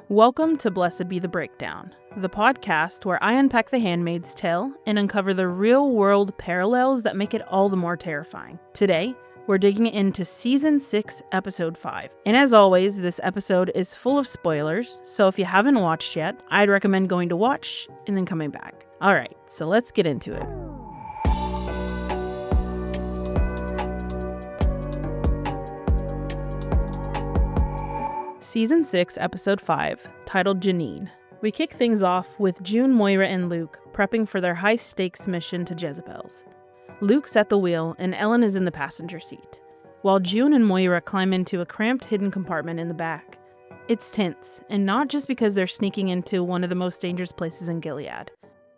Welcome to Blessed Be the Breakdown, the podcast where I unpack the Handmaid's Tale and uncover the real-world parallels that make it all the more terrifying. Today, we're digging into Season 6, Episode 5. And as always, this episode is full of spoilers, so if you haven't watched yet, I'd recommend going to watch and then coming back. Alright, so let's get into it. Season 6, Episode 5, titled Janine. We kick things off with June, Moira, and Luke prepping for their high-stakes mission to Jezebel's. Luke's at the wheel, and Ellen is in the passenger seat, while June and Moira climb into a cramped hidden compartment in the back. It's tense, and not just because they're sneaking into one of the most dangerous places in Gilead.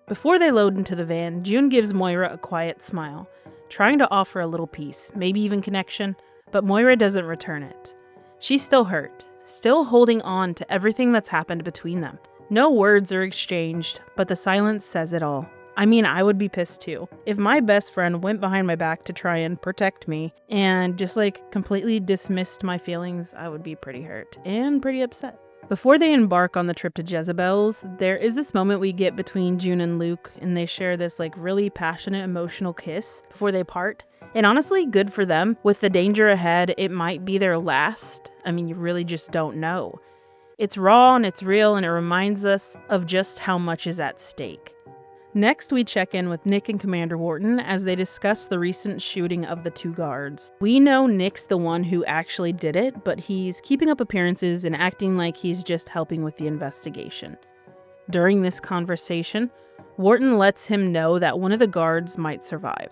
Before they load into the van, June gives Moira a quiet smile, trying to offer a little peace, maybe even connection, but Moira doesn't return it. She's still hurt, still holding on to everything that's happened between them. No words are exchanged, but the silence says it all. I mean, I would be pissed too. If my best friend went behind my back to try and protect me and just completely dismissed my feelings, I would be pretty hurt and pretty upset. Before they embark on the trip to Jezebel's, there is this moment we get between June and Luke, and they share this really passionate, emotional kiss before they part. And honestly, good for them. With the danger ahead, it might be their last. I mean, you really just don't know. It's raw and it's real, and it reminds us of just how much is at stake. Next, we check in with Nick and Commander Wharton as they discuss the recent shooting of the two guards. We know Nick's the one who actually did it, but he's keeping up appearances and acting like he's just helping with the investigation. During this conversation, Wharton lets him know that one of the guards might survive,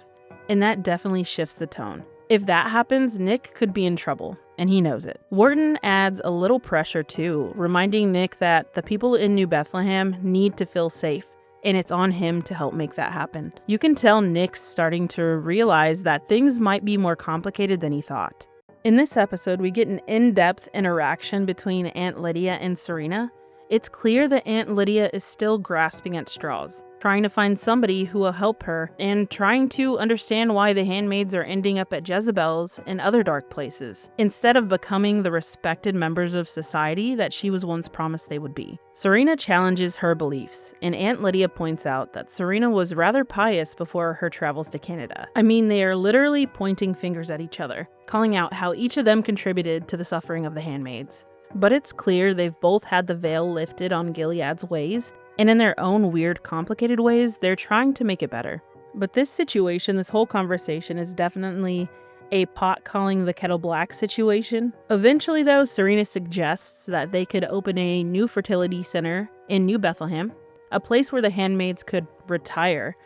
and that definitely shifts the tone. If that happens, Nick could be in trouble, and he knows it. Wharton adds a little pressure too, reminding Nick that the people in New Bethlehem need to feel safe, and it's on him to help make that happen. You can tell Nick's starting to realize that things might be more complicated than he thought. In this episode, we get an in-depth interaction between Aunt Lydia and Serena. It's clear that Aunt Lydia is still grasping at straws, trying to find somebody who will help her, and trying to understand why the handmaids are ending up at Jezebel's and other dark places, instead of becoming the respected members of society that she was once promised they would be. Serena challenges her beliefs, and Aunt Lydia points out that Serena was rather pious before her travels to Canada. I mean, they are literally pointing fingers at each other, calling out how each of them contributed to the suffering of the handmaids. But it's clear they've both had the veil lifted on Gilead's ways, and in their own weird, complicated ways, they're trying to make it better. But this situation, this whole conversation, is definitely a pot calling the kettle black situation. Eventually, though, Serena suggests that they could open a new fertility center in New Bethlehem, a place where the handmaids could retire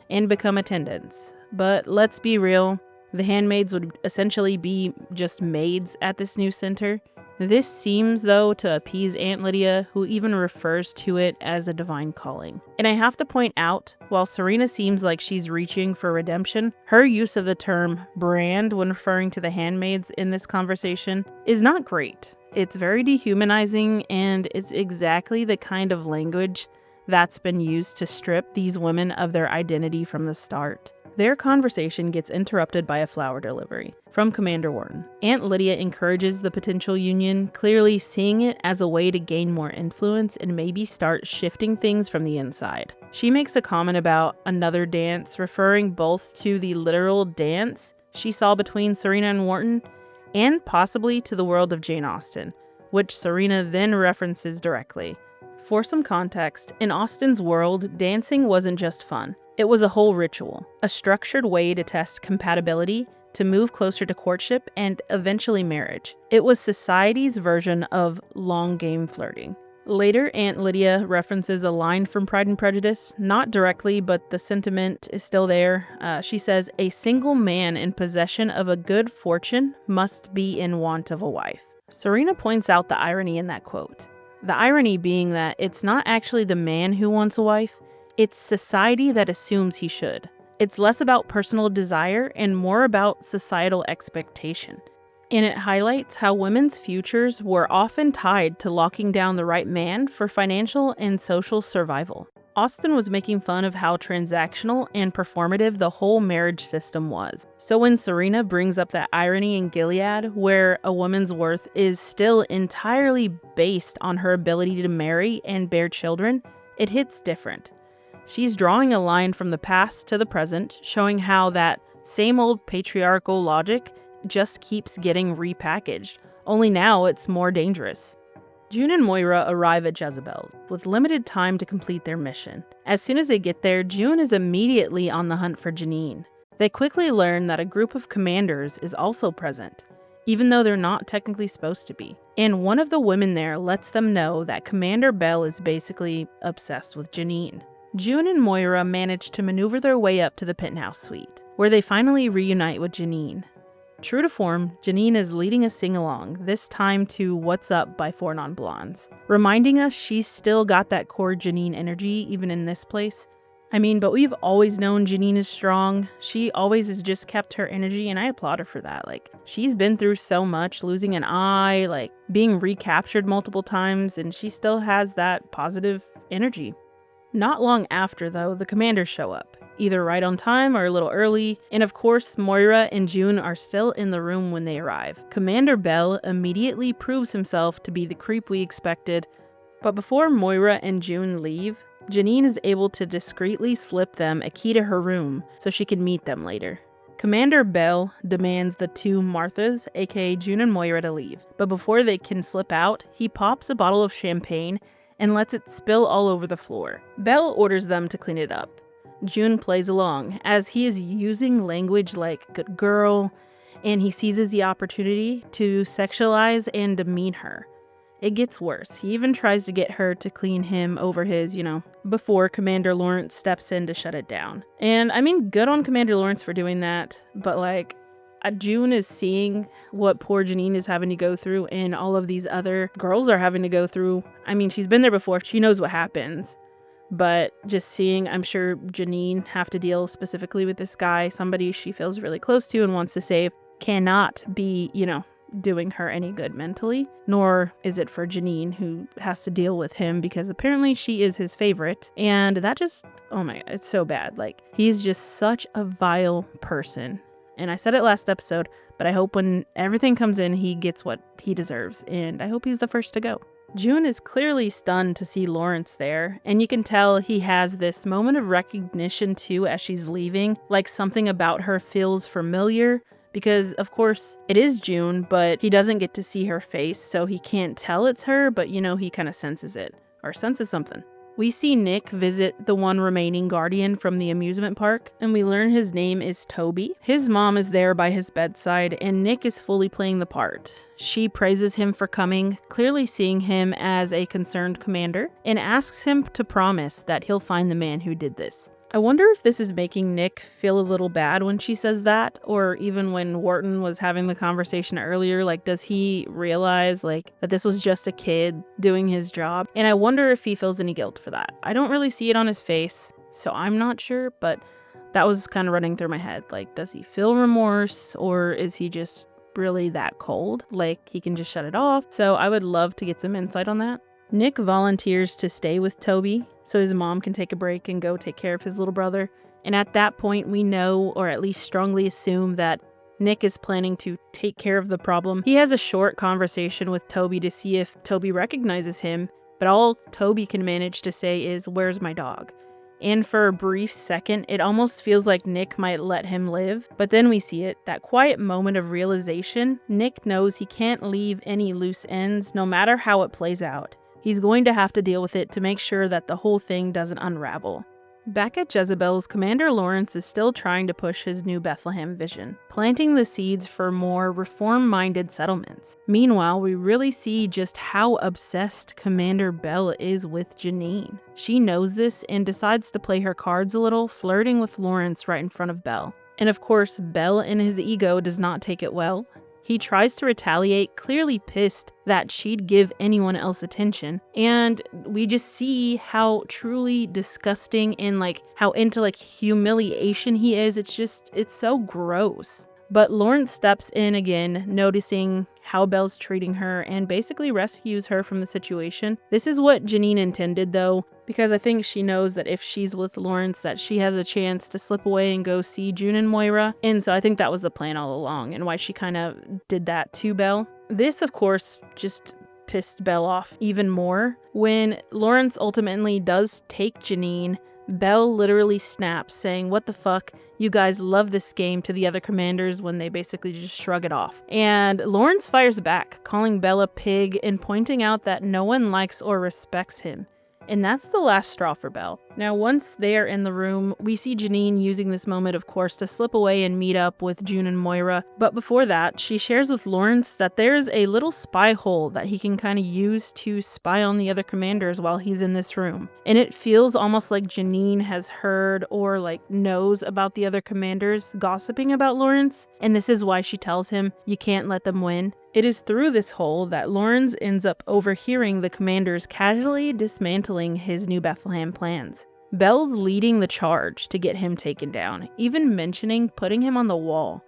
and become attendants. But let's be real, the handmaids would essentially be just maids at this new center. This seems, though, to appease Aunt Lydia, who even refers to it as a divine calling. And I have to point out, while Serena seems like she's reaching for redemption, her use of the term brand when referring to the handmaids in this conversation is not great. It's very dehumanizing, and it's exactly the kind of language that's been used to strip these women of their identity from the start. Their conversation gets interrupted by a flower delivery from Commander Wharton. Aunt Lydia encourages the potential union, clearly seeing it as a way to gain more influence and maybe start shifting things from the inside. She makes a comment about another dance, referring both to the literal dance she saw between Serena and Wharton, and possibly to the world of Jane Austen, which Serena then references directly. For some context, in Austen's world, dancing wasn't just fun. It was a whole ritual, a structured way to test compatibility, to move closer to courtship, and eventually marriage. It was society's version of long game flirting. Later, Aunt Lydia references a line from Pride and Prejudice, not directly, but the sentiment is still there. She says, "A single man in possession of a good fortune must be in want of a wife." Serena points out the irony in that quote. The irony being that it's not actually the man who wants a wife, it's society that assumes he should. It's less about personal desire and more about societal expectation. And it highlights how women's futures were often tied to locking down the right man for financial and social survival. Austin was making fun of how transactional and performative the whole marriage system was. So when Serena brings up that irony in Gilead, where a woman's worth is still entirely based on her ability to marry and bear children, it hits different. She's drawing a line from the past to the present, showing how that same old patriarchal logic just keeps getting repackaged, only now it's more dangerous. June and Moira arrive at Jezebel's, with limited time to complete their mission. As soon as they get there, June is immediately on the hunt for Janine. They quickly learn that a group of commanders is also present, even though they're not technically supposed to be. And one of the women there lets them know that Commander Bell is basically obsessed with Janine. June and Moira manage to maneuver their way up to the penthouse suite, where they finally reunite with Janine. True to form, Janine is leading a sing-along, this time to What's Up by 4 Non-Blondes, reminding us she's still got that core Janine energy even in this place. I mean, but we've always known Janine is strong. She always has just kept her energy, and I applaud her for that. Like, she's been through so much, losing an eye, like being recaptured multiple times, and she still has that positive energy. Not long after, though, the commanders show up, either right on time or a little early, and of course, Moira and June are still in the room when they arrive. Commander Bell immediately proves himself to be the creep we expected, but before Moira and June leave, Janine is able to discreetly slip them a key to her room so she can meet them later. Commander Bell demands the two Marthas, aka June and Moira, to leave, but before they can slip out, he pops a bottle of champagne and lets it spill all over the floor. Bell orders them to clean it up. June plays along, as he is using language like good girl, and he seizes the opportunity to sexualize and demean her. It gets worse. He even tries to get her to clean him over his, before Commander Lawrence steps in to shut it down. And I mean, good on Commander Lawrence for doing that, but June is seeing what poor Janine is having to go through and all of these other girls are having to go through. I mean, she's been there before. She knows what happens. But just seeing, I'm sure, Janine have to deal specifically with this guy, somebody she feels really close to and wants to save, cannot be, doing her any good mentally. Nor is it for Janine, who has to deal with him because apparently she is his favorite. And that just, oh my, it's so bad. He's just such a vile person. And I said it last episode, but I hope when everything comes in, he gets what he deserves. And I hope he's the first to go. June is clearly stunned to see Lawrence there, and you can tell he has this moment of recognition too as she's leaving, like something about her feels familiar, because of course it is June, but he doesn't get to see her face, so he can't tell it's her, but he kind of senses it, or senses something. We see Nick visit the one remaining guardian from the amusement park, and we learn his name is Toby. His mom is there by his bedside, and Nick is fully playing the part. She praises him for coming, clearly seeing him as a concerned commander, and asks him to promise that he'll find the man who did this. I wonder if this is making Nick feel a little bad when she says that, or even when Wharton was having the conversation earlier, does he realize, that this was just a kid doing his job? And I wonder if he feels any guilt for that. I don't really see it on his face, so I'm not sure, but that was kind of running through my head. Does he feel remorse, or is he just really that cold? He can just shut it off? So I would love to get some insight on that. Nick volunteers to stay with Toby so his mom can take a break and go take care of his little brother. And at that point, we know, or at least strongly assume, that Nick is planning to take care of the problem. He has a short conversation with Toby to see if Toby recognizes him, but all Toby can manage to say is, "Where's my dog?" And for a brief second, it almost feels like Nick might let him live, but then we see it, that quiet moment of realization. Nick knows he can't leave any loose ends, no matter how it plays out. He's going to have to deal with it to make sure that the whole thing doesn't unravel. Back at Jezebel's, Commander Lawrence is still trying to push his new Bethlehem vision, planting the seeds for more reform-minded settlements. Meanwhile, we really see just how obsessed Commander Bell is with Janine. She knows this and decides to play her cards a little, flirting with Lawrence right in front of Bell. And of course, Bell in his ego does not take it well. He tries to retaliate, clearly pissed that she'd give anyone else attention. And we just see how truly disgusting and how into humiliation he is. It's so gross. But Lawrence steps in again, noticing how Belle's treating her and basically rescues her from the situation. This is what Janine intended though. because I think she knows that if she's with Lawrence that she has a chance to slip away and go see June and Moira. And so I think that was the plan all along and why she kind of did that to Belle. This, of course, just pissed Belle off even more. When Lawrence ultimately does take Janine, Belle literally snaps, saying, "What the fuck? You guys love this game," to the other commanders when they basically just shrug it off. And Lawrence fires back, calling Belle a pig and pointing out that no one likes or respects him. And that's the last straw for Belle. Now, once they are in the room, we see Janine using this moment, of course, to slip away and meet up with June and Moira. But before that, she shares with Lawrence that there's a little spy hole that he can kind of use to spy on the other commanders while he's in this room. And it feels almost like Janine has heard or knows about the other commanders gossiping about Lawrence. And this is why she tells him, "You can't let them win." It is through this hole that Lawrence ends up overhearing the commanders casually dismantling his New Bethlehem plans. Belle's leading the charge to get him taken down, even mentioning putting him on the wall.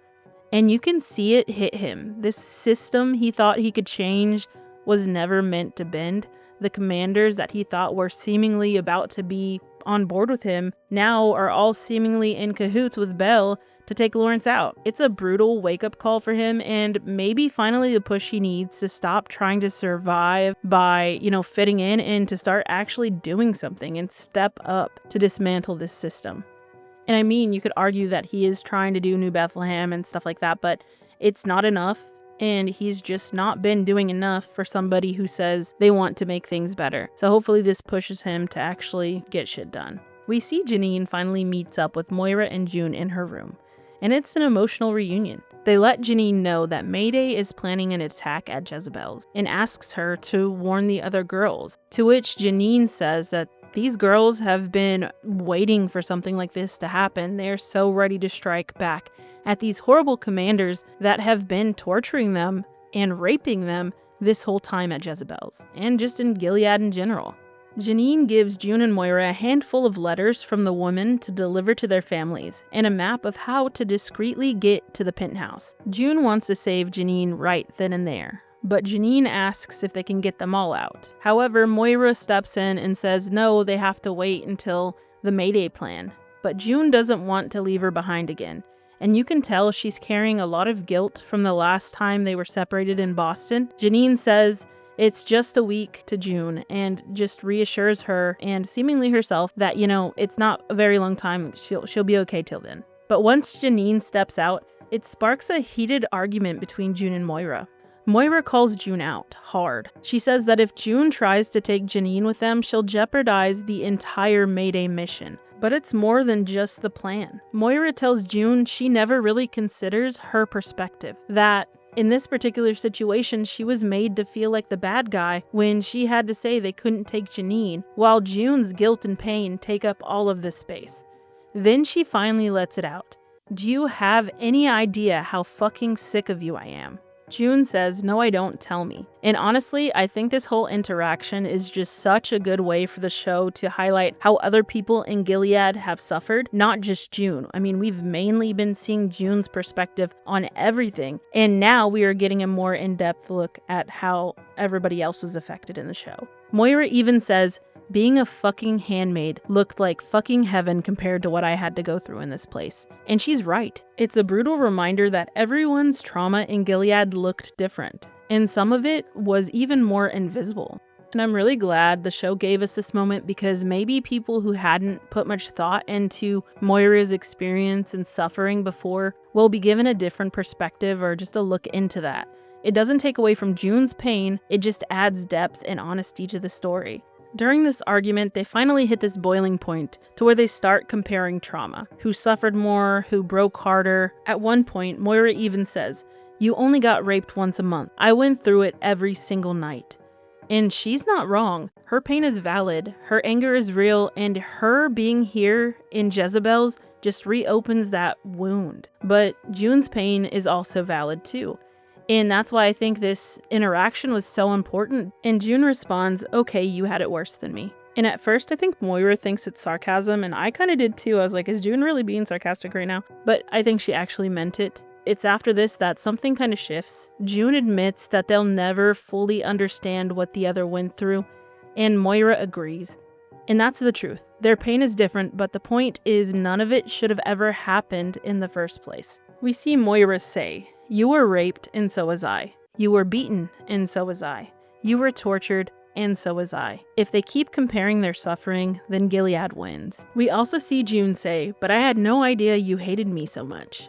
And you can see it hit him. This system he thought he could change was never meant to bend. The commanders that he thought were seemingly about to be on board with him now are all seemingly in cahoots with Belle to take Lawrence out. It's a brutal wake-up call for him, and maybe finally the push he needs to stop trying to survive by, fitting in and to start actually doing something and step up to dismantle this system. And I mean, you could argue that he is trying to do New Bethlehem and stuff like that, but it's not enough, and he's just not been doing enough for somebody who says they want to make things better. So hopefully this pushes him to actually get shit done. We see Janine finally meets up with Moira and June in her room, and it's an emotional reunion. They let Janine know that Mayday is planning an attack at Jezebel's and asks her to warn the other girls, to which Janine says that these girls have been waiting for something like this to happen. They are so ready to strike back at these horrible commanders that have been torturing them and raping them this whole time at Jezebel's, and just in Gilead in general. Janine gives June and Moira a handful of letters from the woman to deliver to their families, and a map of how to discreetly get to the penthouse. June wants to save Janine right then and there, but Janine asks if they can get them all out. However, Moira steps in and says no, they have to wait until the Mayday plan. But June doesn't want to leave her behind again, and you can tell she's carrying a lot of guilt from the last time they were separated in Boston. Janine says it's just a week to June and just reassures her and seemingly herself that, it's not a very long time. She'll be okay till then. But once Janine steps out, it sparks a heated argument between June and Moira. Moira calls June out hard. She says that if June tries to take Janine with them, she'll jeopardize the entire Mayday mission. But it's more than just the plan. Moira tells June she never really considers her perspective, that in this particular situation, she was made to feel like the bad guy when she had to say they couldn't take Janine, while June's guilt and pain take up all of this space. Then she finally lets it out. "Do you have any idea how fucking sick of you I am?" June says, "No, I don't, tell me." And honestly, I think this whole interaction is just such a good way for the show to highlight how other people in Gilead have suffered, not just June. I mean, we've mainly been seeing June's perspective on everything, and now we are getting a more in-depth look at how everybody else was affected in the show. Moira even says, "Being a fucking handmaid looked like fucking heaven compared to what I had to go through in this place." And she's right. It's a brutal reminder that everyone's trauma in Gilead looked different, and some of it was even more invisible. And I'm really glad the show gave us this moment, because maybe people who hadn't put much thought into Moira's experience and suffering before will be given a different perspective or just a look into that. It doesn't take away from June's pain, it just adds depth and honesty to the story. During this argument, they finally hit this boiling point to where they start comparing trauma. Who suffered more, who broke harder. At one point, Moira even says, "You only got raped once a month. I went through it every single night." And she's not wrong. Her pain is valid, her anger is real, and her being here in Jezebel's just reopens that wound. But June's pain is also valid too. And that's why I think this interaction was so important. And June responds, "Okay, you had it worse than me." And at first, I think Moira thinks it's sarcasm, and I kind of did too. I was like, is June really being sarcastic right now? But I think she actually meant it. It's after this that something kind of shifts. June admits that they'll never fully understand what the other went through, and Moira agrees. And that's the truth. Their pain is different, but the point is none of it should have ever happened in the first place. We see Moira say, "You were raped, and so was I. You were beaten, and so was I. You were tortured, and so was I." If they keep comparing their suffering, then Gilead wins. We also see June say, "But I had no idea you hated me so much."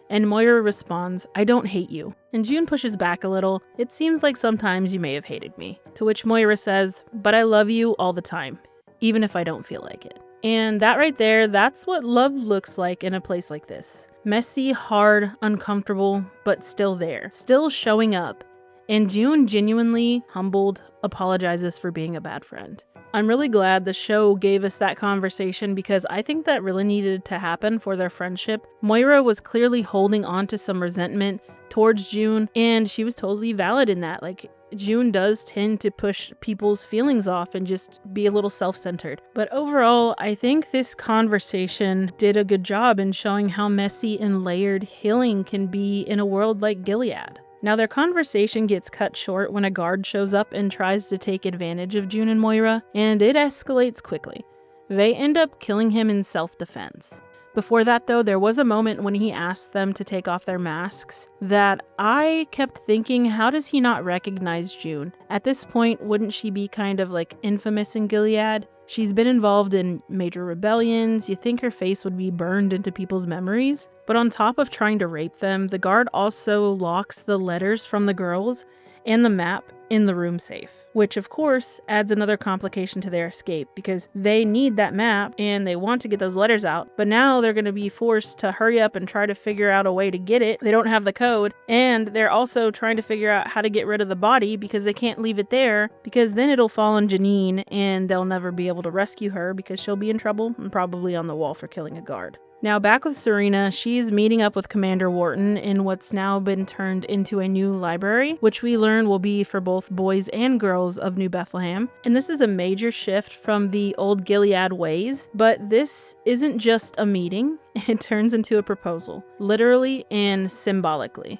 And Moira responds, "I don't hate you." And June pushes back a little, "It seems like sometimes you may have hated me." To which Moira says, "But I love you all the time, even if I don't feel like it." And that right there, that's what love looks like in a place like this. Messy, hard, uncomfortable, but still there, still showing up. And June, genuinely humbled, apologizes for being a bad friend. I'm really glad the show gave us that conversation because I think that really needed to happen for their friendship. Moira was clearly holding on to some resentment towards June, and she was totally valid in that. Like, June does tend to push people's feelings off and just be a little self-centered. But overall, I think this conversation did a good job in showing how messy and layered healing can be in a world like Gilead. Now, their conversation gets cut short when a guard shows up and tries to take advantage of June and Moira, and it escalates quickly. They end up killing him in self-defense. Before that, though, there was a moment when he asked them to take off their masks that I kept thinking, how does he not recognize June? At this point, wouldn't she be kind of like infamous in Gilead? She's been involved in major rebellions. You think her face would be burned into people's memories? But on top of trying to rape them, the guard also locks the letters from the girls and the map in the room safe, which of course adds another complication to their escape because they need that map and they want to get those letters out, but now they're going to be forced to hurry up and try to figure out a way to get it. They don't have the code, and they're also trying to figure out how to get rid of the body because they can't leave it there because then it'll fall on Janine and they'll never be able to rescue her because she'll be in trouble and probably on the wall for killing a guard. Now back with Serena, she's meeting up with Commander Wharton in what's now been turned into a new library, which we learn will be for both boys and girls of New Bethlehem. And this is a major shift from the old Gilead ways, but this isn't just a meeting, it turns into a proposal, literally and symbolically.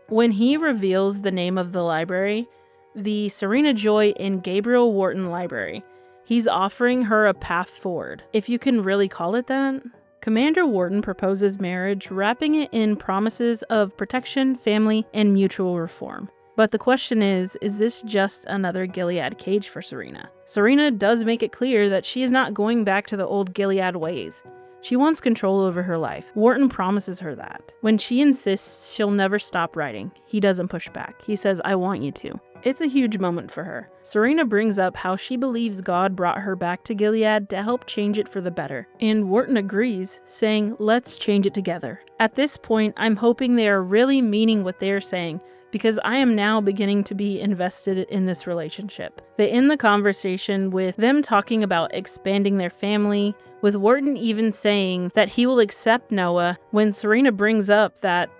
When he reveals the name of the library, the Serena Joy and Gabriel Wharton Library, he's offering her a path forward, if you can really call it that. Commander Wharton proposes marriage, wrapping it in promises of protection, family, and mutual reform. But the question is this just another Gilead cage for Serena? Serena does make it clear that she is not going back to the old Gilead ways. She wants control over her life. Wharton promises her that. When she insists she'll never stop writing, he doesn't push back. He says, "I want you to." It's a huge moment for her. Serena brings up how she believes God brought her back to Gilead to help change it for the better. And Wharton agrees, saying, "Let's change it together." At this point, I'm hoping they are really meaning what they are saying, because I am now beginning to be invested in this relationship. They end the conversation with them talking about expanding their family, with Wharton even saying that he will accept Noah when Serena brings up that,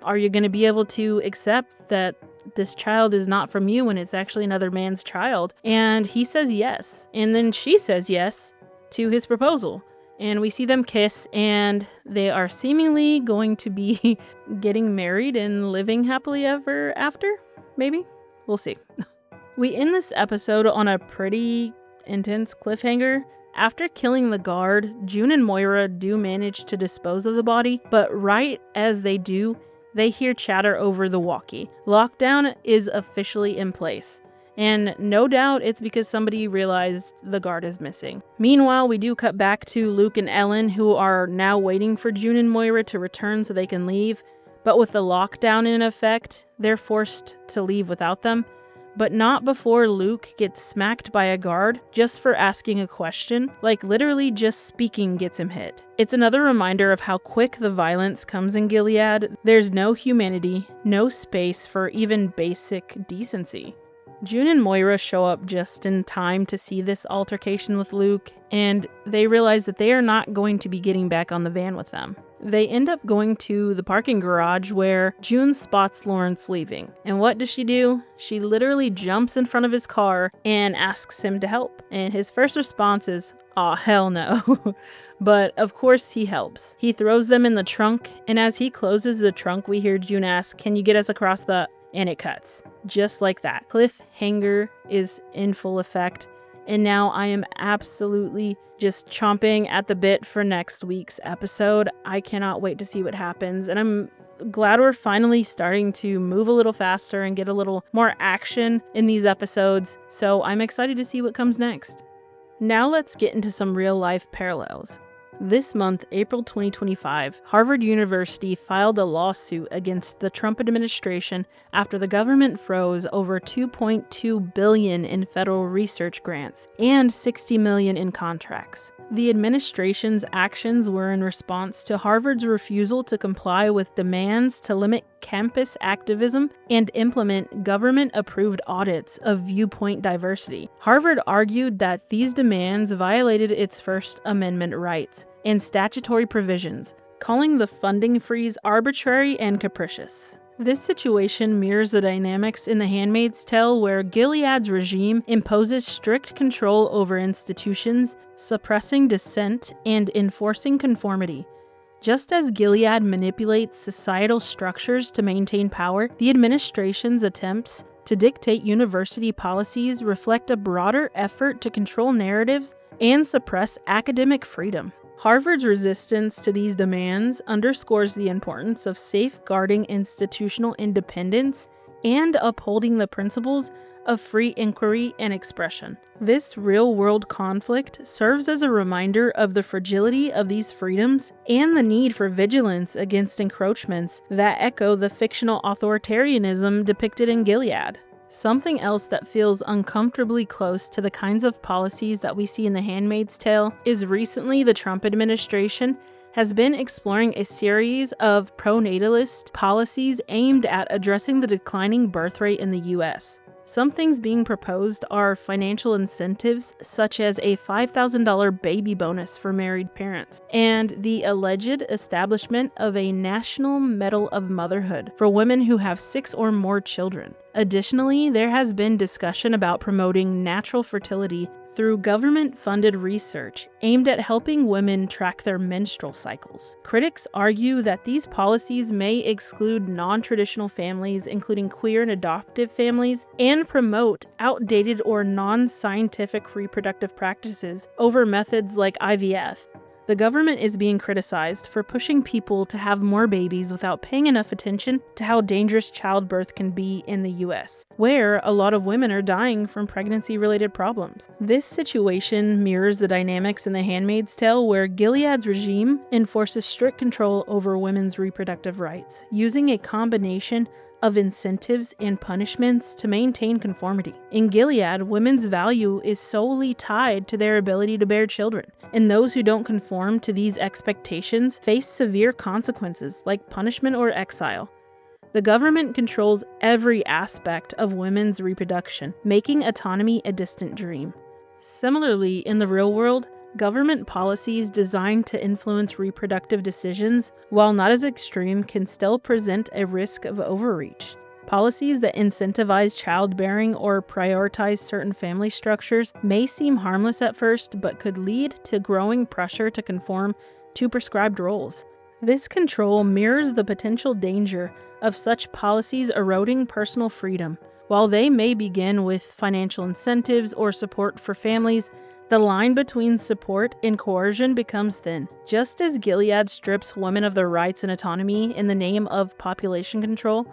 are you going to be able to accept that this child is not from you and it's actually another man's child? And he says yes. And then she says yes to his proposal. And we see them kiss, and they are seemingly going to be getting married and living happily ever after. Maybe? We'll see. We end this episode on a pretty intense cliffhanger. After killing the guard, June and Moira do manage to dispose of the body, but right as they do, they hear chatter over the walkie. Lockdown is officially in place. And no doubt it's because somebody realized the guard is missing. Meanwhile, we do cut back to Luke and Ellen, who are now waiting for June and Moira to return so they can leave. But with the lockdown in effect, they're forced to leave without them. But not before Luke gets smacked by a guard just for asking a question. Like, literally just speaking gets him hit. It's another reminder of how quick the violence comes in Gilead. There's no humanity, no space for even basic decency. June and Moira show up just in time to see this altercation with Luke, and they realize that they are not going to be getting back on the van with them. They end up going to the parking garage where June spots Lawrence leaving. And what does she do? She literally jumps in front of his car and asks him to help. And his first response is, "Aw, hell no." But of course he helps. He throws them in the trunk, and as he closes the trunk, we hear June ask, "Can you get us across the..." And it cuts. Just like that. Cliffhanger is in full effect. and now I am absolutely just chomping at the bit for next week's episode. I cannot wait to see what happens, and I'm glad we're finally starting to move a little faster and get a little more action in these episodes, so I'm excited to see what comes next. Now let's get into some real-life parallels. This month, April 2025, Harvard University filed a lawsuit against the Trump administration after the government froze over $2.2 billion in federal research grants and $60 million in contracts. The administration's actions were in response to Harvard's refusal to comply with demands to limit campus activism and implement government-approved audits of viewpoint diversity. Harvard argued that these demands violated its First Amendment rights and statutory provisions, calling the funding freeze arbitrary and capricious. This situation mirrors the dynamics in The Handmaid's Tale, where Gilead's regime imposes strict control over institutions, suppressing dissent and enforcing conformity. Just as Gilead manipulates societal structures to maintain power, the administration's attempts to dictate university policies reflect a broader effort to control narratives and suppress academic freedom. Harvard's resistance to these demands underscores the importance of safeguarding institutional independence and upholding the principles of free inquiry and expression. This real-world conflict serves as a reminder of the fragility of these freedoms and the need for vigilance against encroachments that echo the fictional authoritarianism depicted in Gilead. Something else that feels uncomfortably close to the kinds of policies that we see in The Handmaid's Tale is recently the Trump administration has been exploring a series of pro-natalist policies aimed at addressing the declining birth rate in the U.S. Some things being proposed are financial incentives, such as a $5,000 baby bonus for married parents, and the alleged establishment of a National Medal of Motherhood for women who have 6 or more children. Additionally, there has been discussion about promoting natural fertility through government-funded research aimed at helping women track their menstrual cycles. Critics argue that these policies may exclude non-traditional families, including queer and adoptive families, and promote outdated or non-scientific reproductive practices over methods like IVF. The government is being criticized for pushing people to have more babies without paying enough attention to how dangerous childbirth can be in the US, where a lot of women are dying from pregnancy-related problems. This situation mirrors the dynamics in The Handmaid's Tale, where Gilead's regime enforces strict control over women's reproductive rights, using a combination of incentives and punishments to maintain conformity. In Gilead, women's value is solely tied to their ability to bear children, and those who don't conform to these expectations face severe consequences like punishment or exile. The government controls every aspect of women's reproduction, making autonomy a distant dream. Similarly, in the real world, government policies designed to influence reproductive decisions, while not as extreme, can still present a risk of overreach. Policies that incentivize childbearing or prioritize certain family structures may seem harmless at first, but could lead to growing pressure to conform to prescribed roles. This control mirrors the potential danger of such policies eroding personal freedom. While they may begin with financial incentives or support for families, the line between support and coercion becomes thin. Just as Gilead strips women of their rights and autonomy in the name of population control,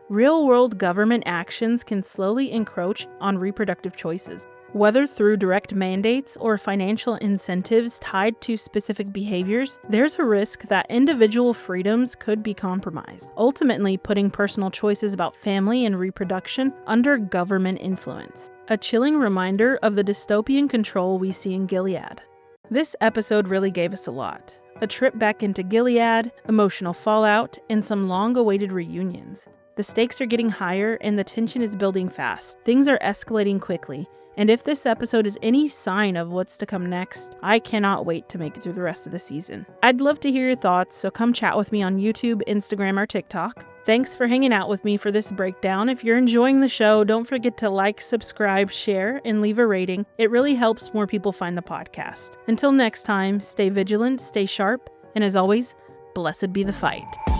real-world government actions can slowly encroach on reproductive choices. Whether through direct mandates or financial incentives tied to specific behaviors, there's a risk that individual freedoms could be compromised, ultimately putting personal choices about family and reproduction under government influence. A chilling reminder of the dystopian control we see in Gilead. This episode really gave us a lot. A trip back into Gilead, emotional fallout, and some long-awaited reunions. The stakes are getting higher and the tension is building fast. Things are escalating quickly, and if this episode is any sign of what's to come next, I cannot wait to make it through the rest of the season. I'd love to hear your thoughts, so come chat with me on YouTube, Instagram, or TikTok. Thanks for hanging out with me for this breakdown. If you're enjoying the show, don't forget to like, subscribe, share, and leave a rating. It really helps more people find the podcast. Until next time, stay vigilant, stay sharp, and as always, blessed be the fight.